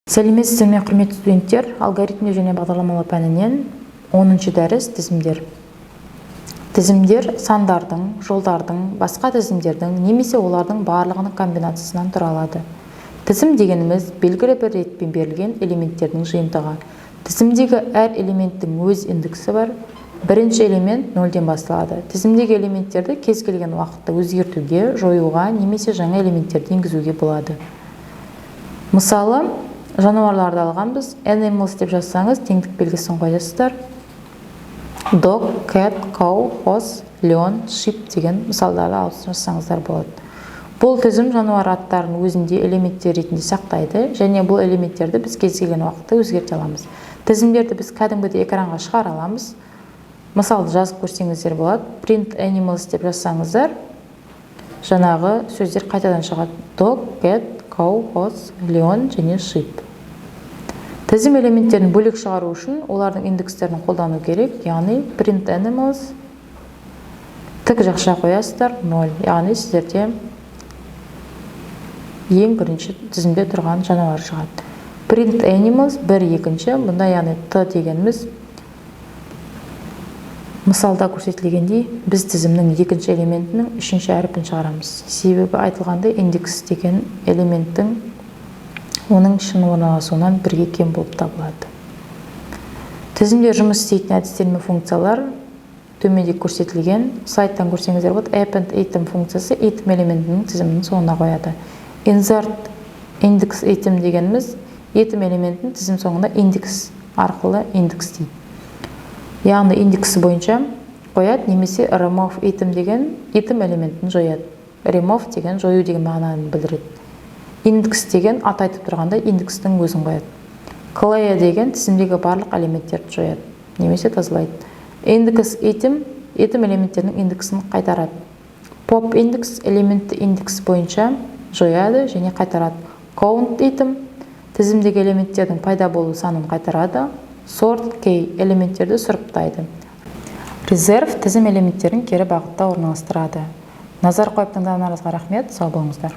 Сәлеметсіздер ме, құрметті студенттер? Алгоритмдеу және бағдарламалау пәнінен 10-ші дәріс тізімдер. Тізімдер сандардың, жолдардың, басқа тізімдердің немесе олардың барлығының комбинациясынан тұра алады. Тізім дегеніміз белгілі бір ретпен берілген элементтердің жиынтығы. Тізімдегі әр элементтің өз индексі бар. Бірінші элемент 0-ден басталады. Тізімдегі элементтерді кез келген уақытта өзгертуге, жоюға немесе жаңа элементтерді енгізуге болады. Мысалы, жануарларды алғанбыз. Animals деп жазсаңыз, теңдік белгісін қоясыздар. Dog, cat, cow, horse, lion, sheep деген мысалдарды алып жазсаңыздар болады. Бұл тізім жануар аттарының өзінде элементтер ретінде сақтайды, және бұл элементтерді біз кез келген уақытта өзгерте аламыз. Тізімдерді біз кәдімгідей экранға шығара аламыз. Мысалды жазып көрсеңіздер болады. Print animals деп жазсаңыздар, жаңағы сөздер қайтадан шығады. Dog, cat, cow, horse, lion және sheep. Тізім элементтерін бөлек шығару үшін олардың индекстерін қолдану керек. Яғни print animals тік жақша қоясыздар 0. Яғни сіздерде ең бірінші тізімде тұрған жануар шығады. Print animals 1, екінші. Бұнда яғни T дегеніміз мысалда көрсетілгендей біз тізімнің екінші элементінің үшінші әріпін шығарамыз. Себебі айтылғандай индекс деген элементтің оның шын орналасуынан бірге кем болып табылады. Тізімде жұмыс істейтін әдістер мен функциялар төменде көрсетілген. Сайттан көрсеңіздер болады. Append item функциясы item элементінің тізімінің соңына қояды. Insert index item дегеніміз item элементінің тізім соңына индекс арқылы индекстейді. Яғни индексі бойынша қояды, немесе remove item деген item элементін жояды. Remove деген жою деген мағынаны білдіреді. Индекс деген ат айтып тұрғанда индекстің өзін қояды. Clear деген тізімдегі барлық элементтерді жояды, немесе тазалайды. Index item элементтерінің индексін қайтарады. Pop index элементті индекс бойынша жояды және қайтарады. Count item тізімдегі элементтердің пайда болу санын қайтарады. Sort key элементтерді сұрыптайды. Reserve тізім элементтерін кері бағытта орналастырады. Назар қойып тыңдағандарыңызға рахмет, сау болыңыздар.